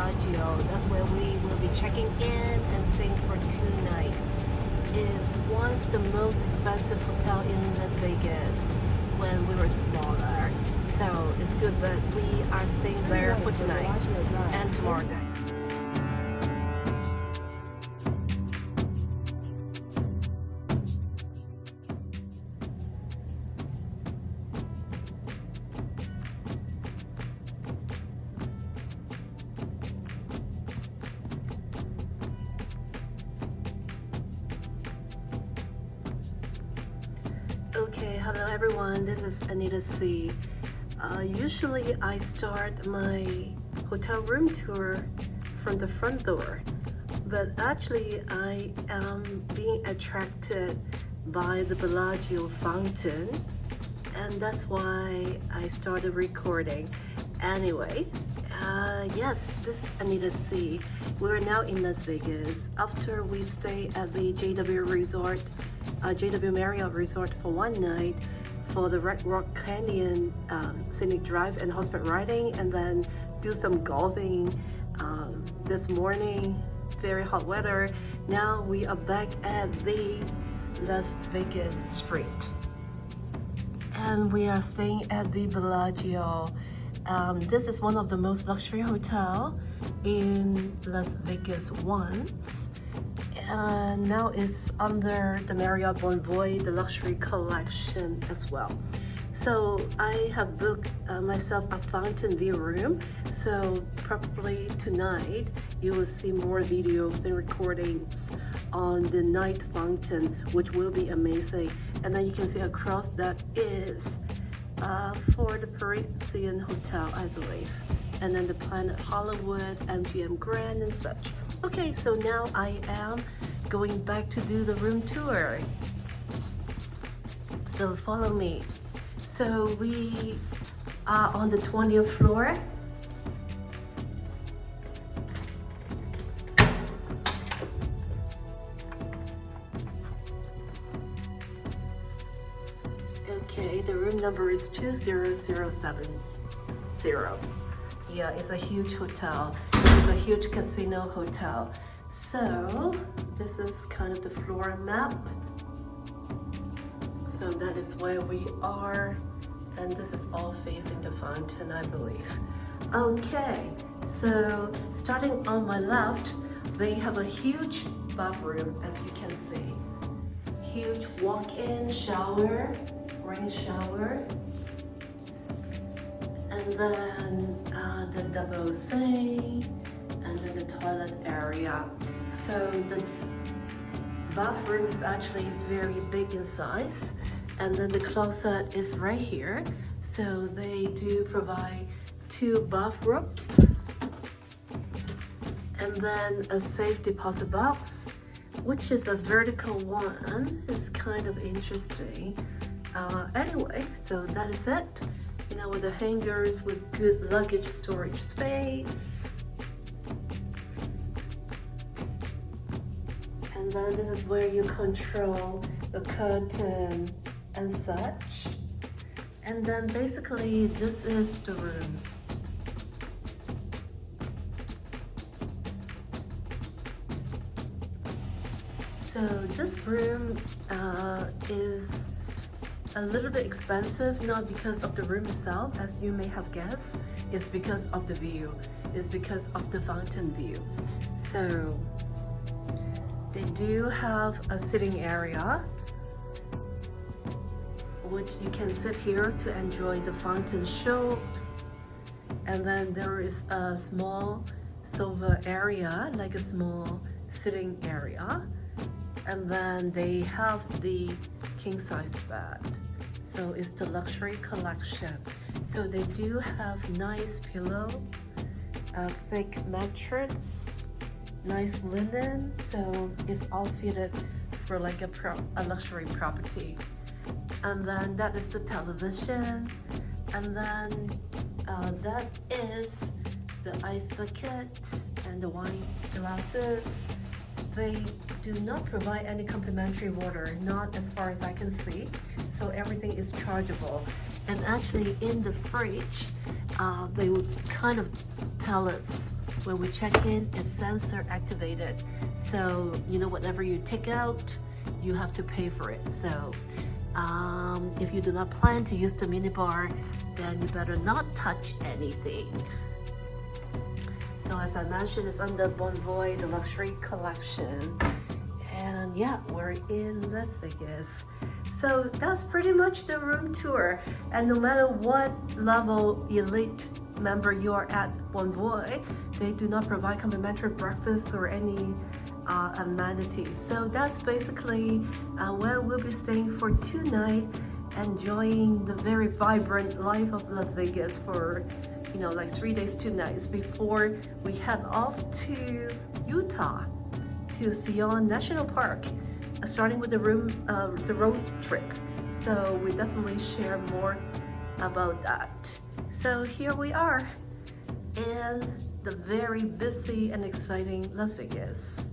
Bellagio. That's where we will be checking in and staying for 2 nights. It is once the most expensive hotel in Las Vegas when we were smaller. So it's good that we are staying there for tonight and tomorrow night. Okay, hello everyone, this is Anita C. Usually I start my hotel room tour from the front door, but actually I am being attracted by the Bellagio fountain, and that's why I started recording. Anyway, yes, this is Anita C. We're now in Las Vegas after we stay at the JW Marriott Resort for one night for the Red Rock Canyon scenic drive and horseback riding, and then do some golfing this morning. Very hot weather. Now we are back at the Las Vegas Street, and we are staying at the Bellagio. This is one of the most luxury hotel in Las Vegas once. And now it's under the Marriott Bonvoy, the luxury collection as well. So I have booked myself a fountain view room. So probably tonight you will see more videos and recordings on the night fountain, which will be amazing. And then you can see across that is for the Parisian Hotel, I believe. And then the Planet Hollywood, MGM Grand and such. Okay, so now I am going back to do the room tour. So follow me. So we are on the 20th floor. Okay, the room number is 20070. Yeah, it's a huge hotel. It's a huge casino hotel. So this is kind of the floor map. So that is where we are, and this is all facing the fountain, I believe. Okay, so starting on my left, they have a huge bathroom, as you can see. Huge walk-in shower, rain shower, and then the double sink, and then the toilet area. So the bathroom is actually very big in size, and then the closet is right here. So they do provide 2 bathrobes, and then a safe deposit box, which is a vertical one. It's kind of interesting. Anyway, so that is it. You know, with the hangers with good luggage storage space. And then this is where you control the curtain and such. And then basically this is the room. So this room is a little bit expensive, not because of the room itself, as you may have guessed. It's because of the view. It's because of the fountain view. So they do have a sitting area, which you can sit here to enjoy the fountain show. And then there is a small sofa area, like a small sitting area. And then they have the king-size bed. So it's the luxury collection. So they do have nice pillow, a thick mattress, nice linen. So it's all fitted for like a luxury property. And then that is the television. And then that is the ice bucket and the wine glasses. They do not provide any complimentary water, not as far as I can see. So everything is chargeable. And actually in the fridge, they would kind of tell us when we check in, it's sensor activated. So, you know, whatever you take out, you have to pay for it. So, if you do not plan to use the minibar, then you better not touch anything. So as I mentioned, it's under Bonvoy, the luxury collection. And yeah, we're in Las Vegas. So that's pretty much the room tour. And no matter what level elite member you are at Bonvoy, they do not provide complimentary breakfast or any amenities. So that's basically where we'll be staying for 2 nights, enjoying the very vibrant life of Las Vegas for, you know, like 3 days, 2 nights before we head off to Utah, to Zion National Park, starting with the road trip. So we definitely share more about that. So here we are in the very busy and exciting Las Vegas.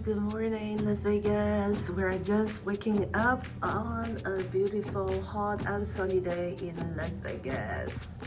Good morning, Las Vegas. We're just waking up on a beautiful, hot and sunny day in Las Vegas.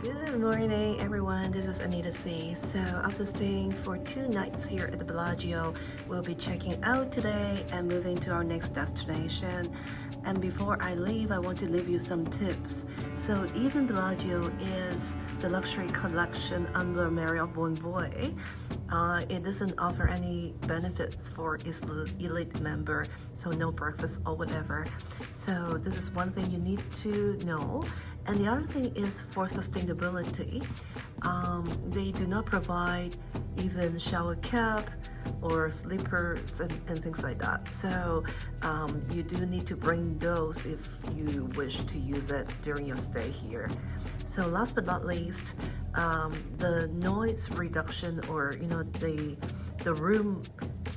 Good morning, everyone. This is Anita C. So after staying for 2 nights here at the Bellagio, we'll be checking out today and moving to our next destination. And before I leave, I want to leave you some tips. So even Bellagio is the luxury collection under Marriott Bonvoy. It doesn't offer any benefits for its elite member, so no breakfast or whatever. So this is one thing you need to know. And the other thing is for sustainability. They do not provide even shower cap or slippers and things like that. So you do need to bring those if you wish to use it during your stay here. So last but not least, the noise reduction, or the room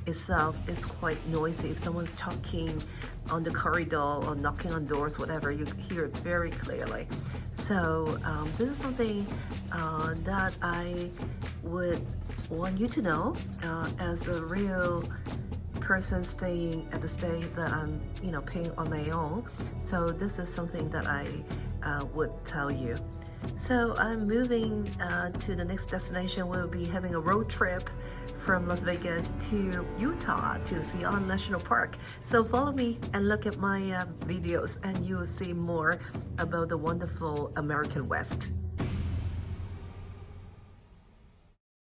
itself is quite noisy. If someone's talking on the corridor or knocking on doors, whatever, you hear it very clearly. So this is something that I would want you to know as a real person staying at the stay that I'm paying on my own. So this is something that I would tell you. So I'm moving to the next destination. We'll be having a road trip from Las Vegas to Utah to Zion National Park. So follow me and look at my videos and you will see more about the wonderful American West.